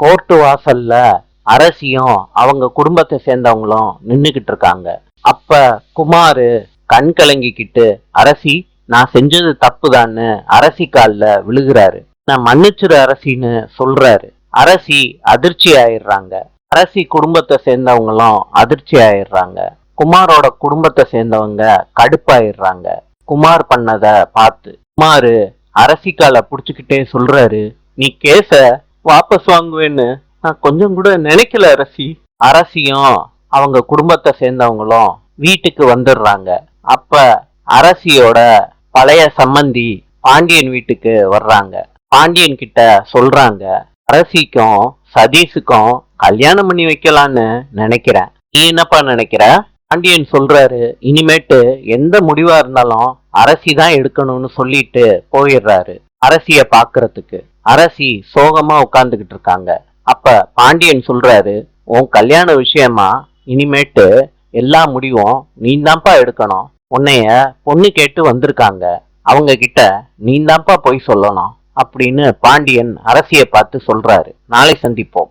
Court வாசல்ல அரசியும் அவங்க குடும்பத்தை சேர்ந்தவங்களும் நின்னுகிட்டு இருக்காங்க. அப்ப குமாரு கண் கலங்கிக்கிட்டு, அரசி நான் செஞ்சது தப்புதான்னு அரசி கால்ல விழுகிறாரு. நான் மன்னிச்சிரு அரசின்னு சொல்றாரு. அரசி அதிர்ச்சி ஆயிடுறாங்க. அரசி குடும்பத்தை சேர்ந்தவங்களும் அதிர்ச்சி ஆயிடுறாங்க. குமாரோட குடும்பத்தை சேர்ந்தவங்க கடுப்பாயிடுறாங்க குமார் பண்ணத பார்த்து. குமாரு அரசி காலை புடிச்சுக்கிட்டே சொல்றாரு, நீ கேஸ வாபஸ் வாங்குவேன்னு நான் கொஞ்சம் கூட நினைக்கல அரசி. அரசியும் அவங்க குடும்பத்தை சேர்ந்தவங்களும் வீட்டுக்கு வந்துடுறாங்க. அப்ப அரசியோட பழைய சம்மந்தி பாண்டியன் வீட்டுக்கு வர்றாங்க. பாண்டியன் கிட்ட சொல்றாங்க, அரசிக்கும் சதீஷுக்கும் கல்யாணம் பண்ணி வைக்கலான்னு நினைக்கிறேன். நீ என்னப்பா நினைக்கிற? பாண்டியன் சொல்றாரு, இனிமேட்டு எந்த முடிவா இருந்தாலும் அரசி தான் எடுக்கணும்னு சொல்லிட்டு போயிடுறாரு அரசிய பாக்குறதுக்கு. அரசி சோகமா உட்கார்ந்துகிட்டு இருக்காங்க. அப்ப பாண்டியன் சொல்றாரு, உன் கல்யாண விஷயமா இனிமேட்டு எல்லா முடிவும் நீந்தான்ப்பா எடுக்கணும். உன்னைய பொண்ணு கேட்டு வந்திருக்காங்க, அவங்க கிட்ட நீந்தான்ப்பா போய் சொல்லணும் அப்படின்னு பாண்டியன் அரசியை பார்த்து சொல்றாரு. நாளை சந்திப்போம்.